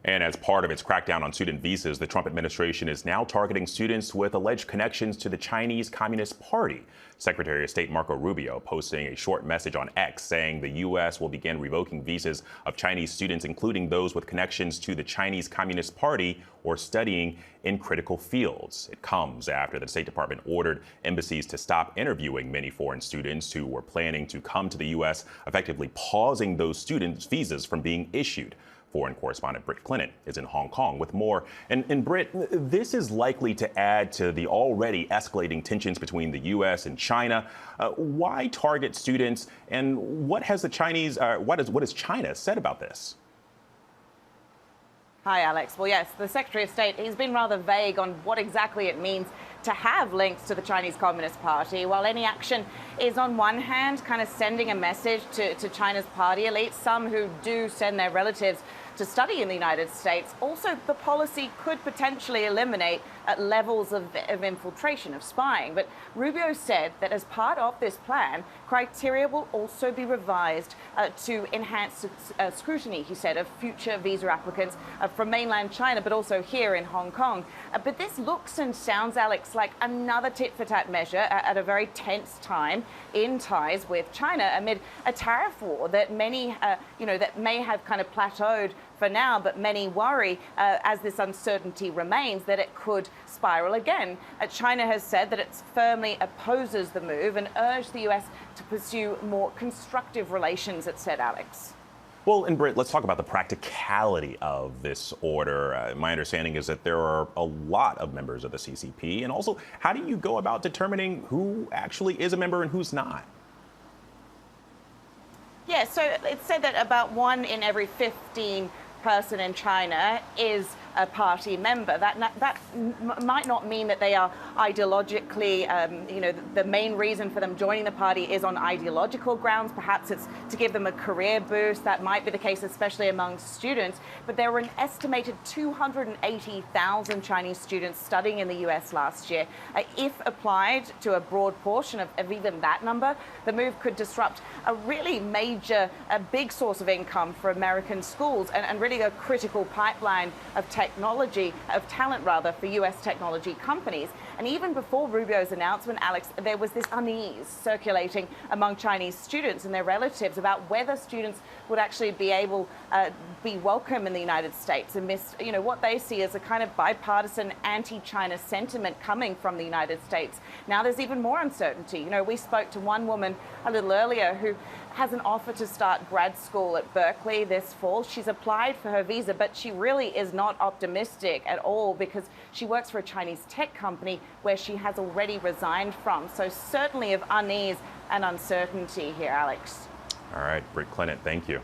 And as part of its crackdown on student visas, the Trump administration is now targeting students with alleged connections to the Chinese Communist Party. Secretary of State Marco Rubio posting a short message on X saying the U.S. will begin revoking visas of Chinese students, including those with connections to the Chinese Communist Party or studying in critical fields. It comes after the State Department ordered embassies to stop interviewing many foreign students who were planning to come to the U.S., effectively pausing those students' visas from being issued. Foreign correspondent Britt Clennett is in Hong Kong with more. And Britt, this is likely to add to the already escalating tensions between the U.S. and China. Why target students, and what has the Chinese, what has China said about this? Hi, Alex. Well, yes, the Secretary of State, he's been rather vague on what exactly it means to have links to the Chinese Communist Party. While any action is on one hand kind of sending a message to China's party elites, some who do send their relatives to study in the United States, also the policy could potentially eliminate levels of infiltration, of spying. But Rubio said that as part of this plan, criteria will also be revised to enhance scrutiny, he said, of future visa applicants from mainland China, but also here in Hong Kong. But this looks and sounds, Alex, like another tit-for-tat measure at a very tense time in ties with China amid a tariff war that many, that may have kind of plateaued for now, but many worry as this uncertainty remains that it could spiral again. China has said that it firmly opposes the move and urged the U.S. to pursue more constructive relations, it said, Alex. Well, and Britt, let's talk about the practicality of this order. My understanding is that there are a lot of members of the CCP. And also, how do you go about determining who actually is a member and who's not? Yeah, so it's said that about 1 in every 15 person in China is a party member. That might not mean that they are ideologically, the main reason for them joining the party is on ideological grounds. Perhaps it's to give them a career boost. That might be the case, especially among students. But there were an estimated 280,000 Chinese students studying in the US last year. If applied to a broad portion of even that number, the move could disrupt a really major, a big source of income for American schools and really a critical pipeline of talent for US technology companies. And even before Rubio's announcement, Alex, there was this unease circulating among Chinese students and their relatives about whether students would actually be able be welcome in the United States amidst, what they see as a kind of bipartisan anti-China sentiment coming from the United States. Now there's even more uncertainty. We spoke to one woman a little earlier who has an offer to start grad school at Berkeley this fall. She's applied for her visa, but she really is not optimistic at all because she works for a Chinese tech company where she has already resigned from. So certainly of unease and uncertainty here, Alex. All right, Britt Clennett, thank you.